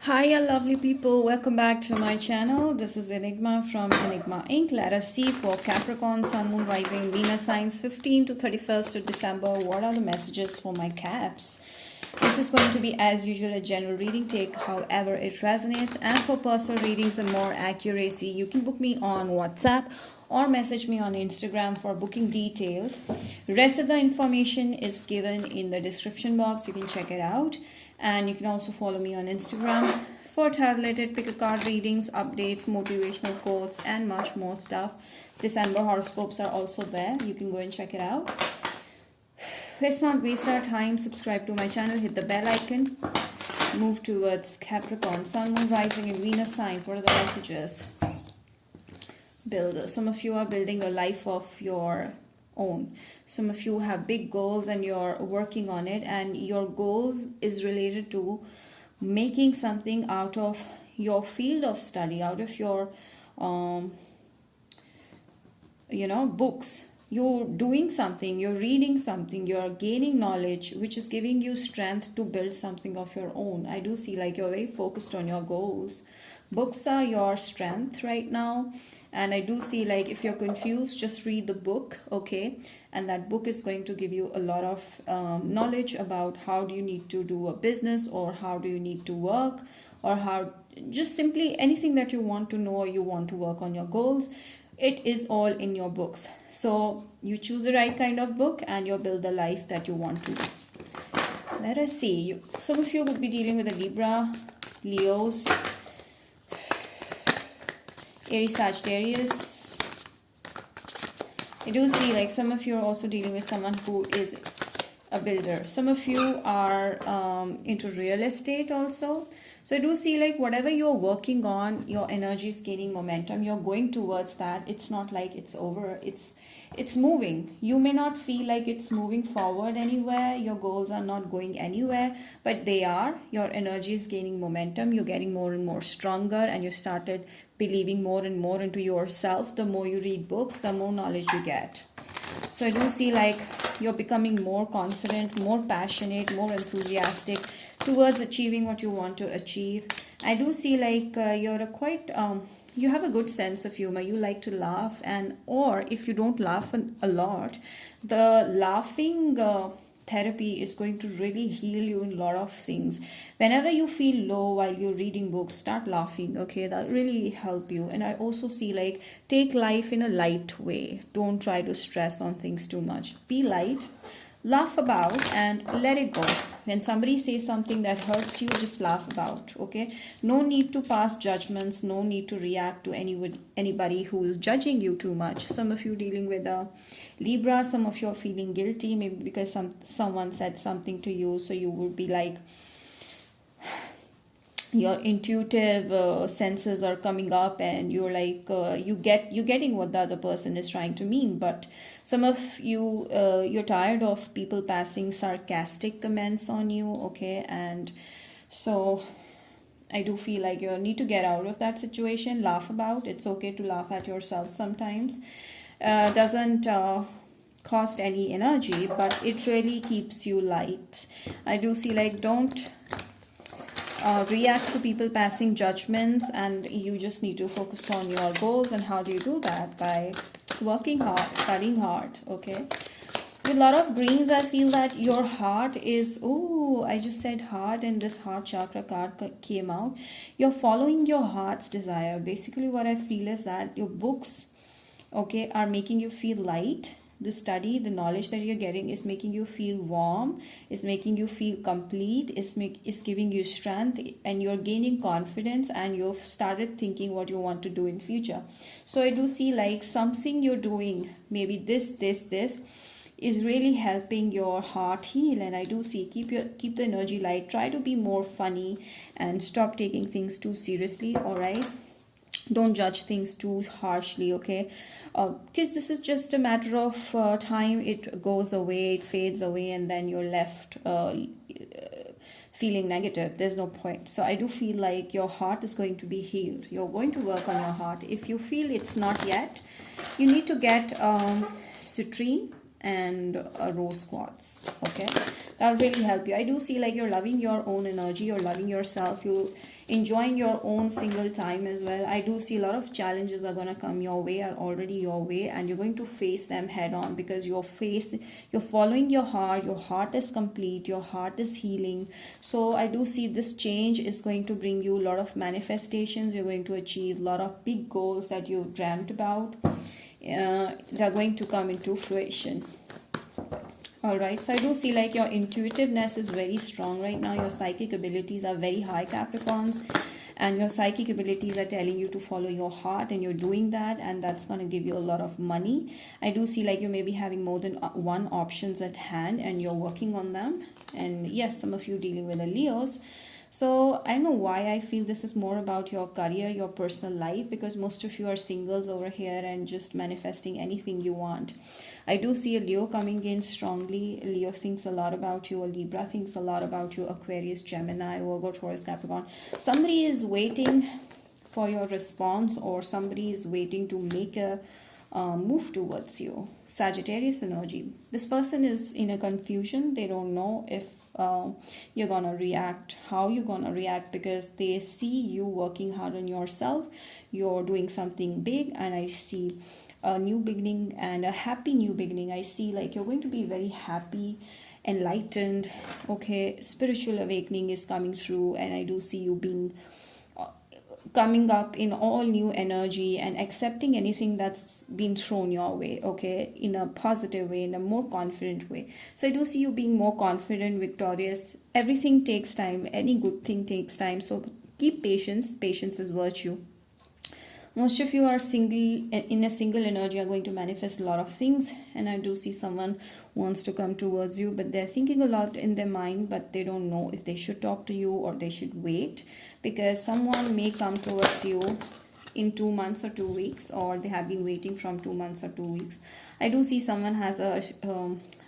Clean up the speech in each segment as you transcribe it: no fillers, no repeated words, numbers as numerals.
Hi, lovely people. Welcome back to my channel. This is Enigma from Enigma Inc. Let us see for Capricorn, Sun, Moon, Rising, Venus signs 15 to 31st of December. What are the messages for my Caps? This is going to be, as usual, a general reading. Take however it resonates. And for personal readings and more accuracy, you can book me on WhatsApp or message me on Instagram for booking details. Rest of the information is given in the description box. You can check it out. And you can also follow me on Instagram for tarot related pick a card readings, updates, motivational quotes, and much more stuff. December horoscopes are also there. You can go and check it out. Let's not waste our time. Subscribe to my channel, hit the bell icon. Move towards Capricorn, Sun, Moon, Rising, and Venus signs. What are the messages? Builder. Some of you are building a life of your own. Some of you have big goals and you're working on it, and your goal is related to making something out of your field of study, out of your books. You're doing something, you're reading something, you're gaining knowledge which is giving you strength to build something of your own. I do see like you're very focused on your goals. Books are your strength right now, and I do see like if you're confused, just read the book, okay? And that book is going to give you a lot of knowledge about how do you need to do a business, or how do you need to work, or how just simply anything that you want to know, or you want to work on your goals. It is all in your books. So you choose the right kind of book and you'll build the life that you want to. Let us see. Some of you would be dealing with a Libra, Leos, Aries, Sagittarius. I do see like some of you are also dealing with someone who is a builder. Some of you are into real estate also. So I do see like whatever you're working on, your energy is gaining momentum. You're going towards that. It's not like it's over. It's moving. You may not feel like it's moving forward anywhere. Your goals are not going anywhere, but they are. Your energy is gaining momentum. You're getting more and more stronger, and you started believing more and more into yourself. The more you read books, the more knowledge you get. So I do see like you're becoming more confident, more passionate, more enthusiastic towards achieving what you want to achieve. I do see like you're you have a good sense of humor. You like to laugh, and or if you don't laugh a lot, the laughing therapy is going to really heal you in a lot of things. Whenever you feel low while you're reading books, start laughing, okay? That really help you. And I also see like take life in a light way. Don't try to stress on things too much. Be light, laugh about, and let it go. When somebody says something that hurts you, just laugh about, okay? No need to pass judgments, no need to react to anybody who is judging you too much. Some of you dealing with a Libra, some of you are feeling guilty, maybe because someone said something to you, so you would be like, your intuitive senses are coming up, and you're like you're getting what the other person is trying to mean. But some of you you're tired of people passing sarcastic comments on you, okay? And so I do feel like you need to get out of that situation. Laugh about. It's okay to laugh at yourself sometimes. Doesn't cost any energy, but it really keeps you light. I do see like don't react to people passing judgments, and you just need to focus on your goals. And how do you do that? By working hard, studying hard, okay? With a lot of greens, I feel that your heart is, oh, I just said heart, and this heart chakra card came out. You're following your heart's desire. Basically what I feel is that your books, okay, are making you feel light. The study, the knowledge that you're getting is making you feel warm, is making you feel complete, is giving you strength, and you're gaining confidence, and you've started thinking what you want to do in future. So I do see like something you're doing, maybe this is really helping your heart heal. And I do see keep the energy light. Try to be more funny and stop taking things too seriously, all right? Don't judge things too harshly, okay? Because this is just a matter of time. It goes away, it fades away, and then you're left feeling negative. There's no point. So I do feel like your heart is going to be healed. You're going to work on your heart. If you feel it's not yet, you need to get citrine, and a rose quartz. Okay, that'll really help you. I do see like you're loving your own energy, you're loving yourself, you're enjoying your own single time as well. I do see a lot of challenges are going to come your way, are already your way, and you're going to face them head on because you're following your heart is complete, your heart is healing. So I do see this change is going to bring you a lot of manifestations. You're going to achieve a lot of big goals that you've dreamt about. They're going to come into fruition. All right, so I do see like your intuitiveness is very strong right now. Your psychic abilities are very high, Capricorns, and your psychic abilities are telling you to follow your heart, and you're doing that, and that's going to give you a lot of money. I do see like you may be having more than one options at hand, and you're working on them. And yes, some of you dealing with the Leos. So I know why I feel this is more about your career, your personal life, because most of you are singles over here and just manifesting anything you want. I do see a Leo coming in strongly. Leo thinks a lot about you. A Libra thinks a lot about you. Aquarius, Gemini, Virgo, Taurus, Capricorn. Somebody is waiting for your response, or somebody is waiting to make a move towards you. Sagittarius energy. This person is in a confusion. They don't know if you're gonna react, how you're gonna react, because they see you working hard on yourself. You're doing something big, and I see a new beginning and a happy new beginning. I see like you're going to be very happy, enlightened. Okay, spiritual awakening is coming through, and I do see you being coming up in all new energy and accepting anything that's been thrown your way, okay, in a positive way, in a more confident way. So I do see you being more confident, victorious. Everything takes time. Any good thing takes time. So keep patience. Patience is virtue. Most of you are in a single energy, are going to manifest a lot of things, and I do see someone wants to come towards you, but they're thinking a lot in their mind, but they don't know if they should talk to you or they should wait, because someone may come towards you in 2 months or 2 weeks, or they have been waiting from 2 months or 2 weeks. I do see someone has a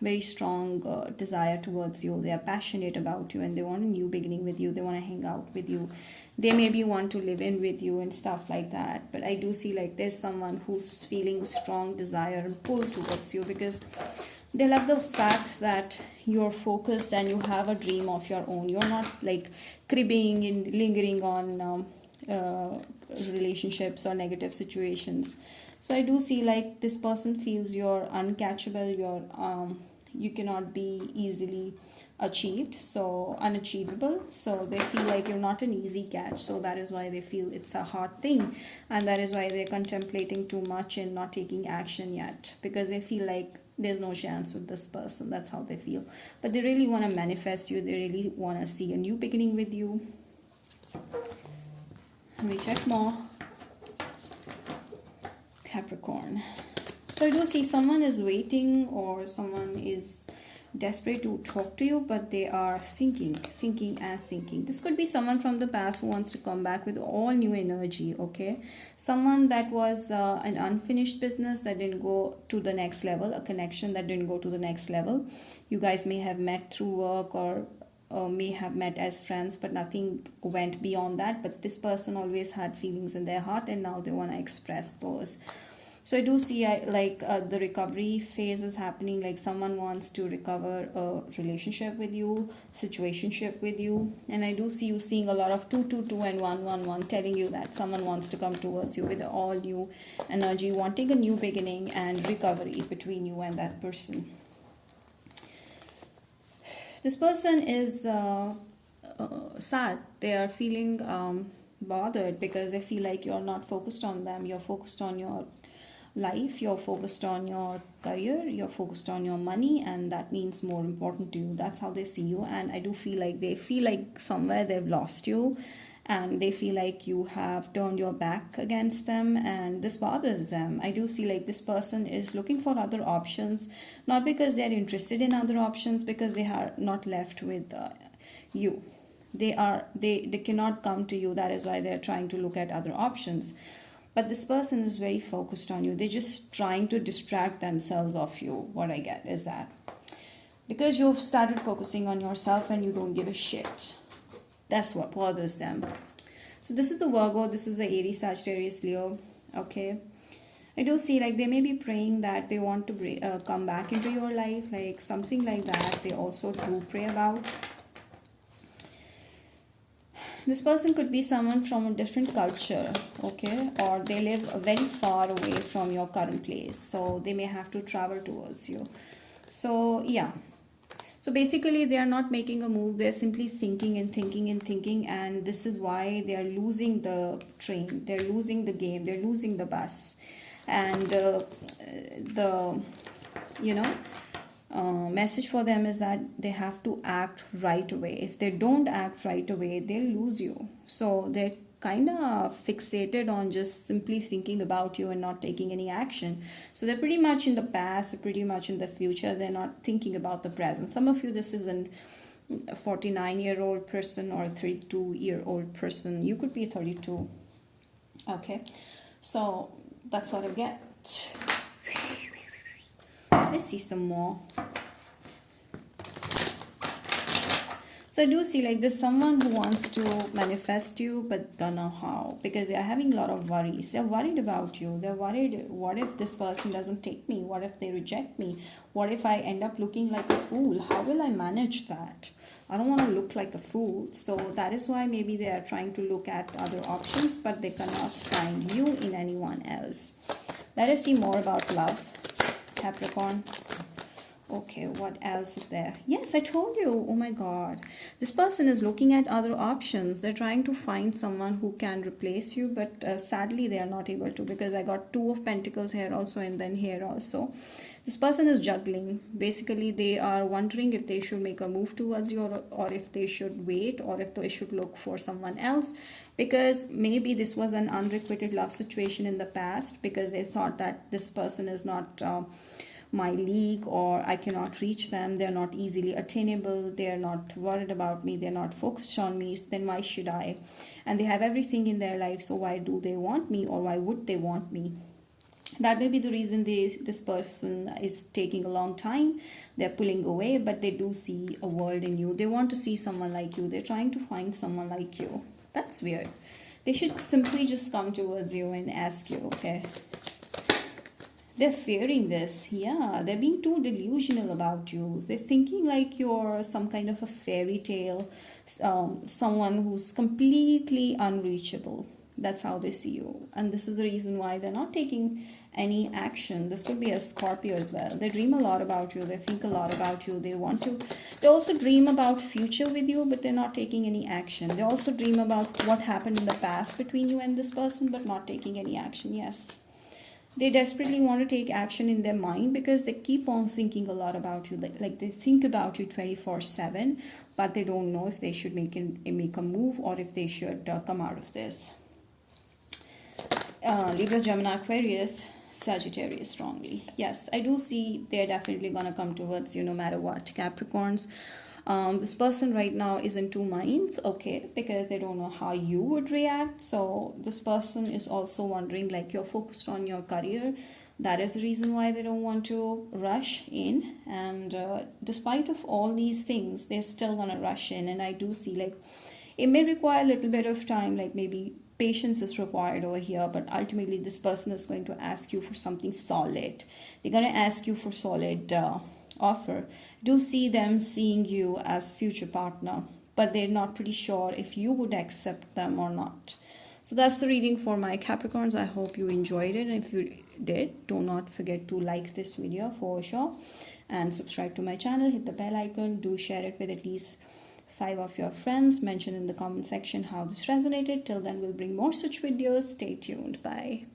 very strong desire towards you. They are passionate about you, and they want a new beginning with you. They want to hang out with you. They maybe want to live in with you and stuff like that. But I do see like there's someone who's feeling strong desire and pull towards you, because they love the fact that you're focused and you have a dream of your own. You're not like cribbing and lingering on relationships or negative situations. So I do see like this person feels you're uncatchable, you cannot be easily achieved, so unachievable. So they feel like you're not an easy catch. So that is why they feel it's a hard thing, and that is why they're contemplating too much and not taking action yet, because they feel like there's no chance with this person. That's how they feel. But they really want to manifest you. They really want to see a new beginning with you. Let me check more. Capricorn. So I do see someone is waiting, or someone is desperate to talk to you, but they are thinking. This could be someone from the past who wants to come back with all new energy, okay? Someone that was an unfinished business that didn't go to the next level, a connection that didn't go to the next level. You guys may have met through work, or may have met as friends, but nothing went beyond that. But this person always had feelings in their heart, and now they want to express those. So I do see the recovery phase is happening. Like someone wants to recover a relationship with you, situationship with you. And I do see you seeing a lot of 2, 2, 2 and 1, 1, 1, telling you that someone wants to come towards you with all new energy, wanting a new beginning and recovery between you and that person. This person is sad. They are feeling bothered because they feel like you're not focused on them. You're focused on your life, you're focused on your career, you're focused on your money, and that means more important to you. That's how they see you. And I do feel like they feel like somewhere they've lost you, and they feel like you have turned your back against them, and this bothers them. I do see like this person is looking for other options, not because they're interested in other options, because they are not left with you. They cannot come to you. That is why they're trying to look at other options. But this person is very focused on you. They're just trying to distract themselves of you. What I get is that because you've started focusing on yourself and you don't give a shit. That's what bothers them. So this is the Virgo. This is the Aries, Sagittarius, Leo. Okay. I do see like they may be praying that they want to come back into your life, like something like that. They also do pray about. This person could be someone from a different culture, okay, or they live very far away from your current place, so they may have to travel towards you. So yeah, so basically they are not making a move, they're simply thinking and thinking and thinking, and this is why they are losing the train, they're losing the game, they're losing the bus. And the you know message for them is that they have to act right away. If they don't act right away, they'll lose you. So they're kind of fixated on just simply thinking about you and not taking any action. So they're pretty much in the past, they're pretty much in the future, they're not thinking about the present. Some of you, this is a 49-year-old person or a 32-year-old person. You could be 32. Okay, so that's what I get. Let's see some more. So I do see like there's someone who wants to manifest you but don't know how, because they are having a lot of worries. They're worried about you. They're worried, what if this person doesn't take me? What if they reject me? What if I end up looking like a fool? How will I manage that? I don't want to look like a fool. So that is why maybe they are trying to look at other options, but they cannot find you in anyone else. Let us see more about love, Capricorn. Okay, what else is there? Yes, I told you. Oh my God. This person is looking at other options. They're trying to find someone who can replace you, but sadly they are not able to, because I got 2 of Pentacles here also and then here also. This person is juggling. Basically, they are wondering if they should make a move towards you, or if they should wait, or if they should look for someone else, because maybe this was an unrequited love situation in the past, because they thought that this person is not my league, or I cannot reach them, they're not easily attainable, they're not worried about me, they're not focused on me, then why should I? And they have everything in their life, so why do they want me, or why would they want me? That may be the reason this person is taking a long time. They're pulling away, but they do see a world in you. They want to see someone like you. They're trying to find someone like you. That's weird. They should simply just come towards you and ask you, okay? They're fearing this. Yeah, they're being too delusional about you. They're thinking like you're some kind of a fairy tale, someone who's completely unreachable. That's how they see you. And this is the reason why they're not taking any action. This could be a Scorpio as well. They dream a lot about you. They think a lot about you. They also dream about future with you, but they're not taking any action. They also dream about what happened in the past between you and this person, but not taking any action. Yes. They desperately want to take action in their mind, because they keep on thinking a lot about you. Like they think about you 24/7, but they don't know if they should make a move, or if they should come out of this. Libra, Gemini, Aquarius, Sagittarius strongly. Yes, I do see they're definitely going to come towards you no matter what, Capricorns. This person right now is in 2 minds, okay, because they don't know how you would react. So this person is also wondering, like, you're focused on your career. That is the reason why they don't want to rush in. And despite of all these things, they're still going to rush in. And I do see, like, it may require a little bit of time, like maybe patience is required over here, but ultimately this person is going to ask you for something solid. They're going to ask you for solid offer. Do see them seeing you as future partner, but they're not pretty sure if you would accept them or not. So that's the reading for my Capricorns. I hope you enjoyed it, and if you did, do not forget to like this video for sure, and subscribe to my channel. Hit the bell icon. Do share it with at least 5 of your friends. Mention in the comment section how this resonated. Till then, we'll bring more such videos. Stay tuned. Bye.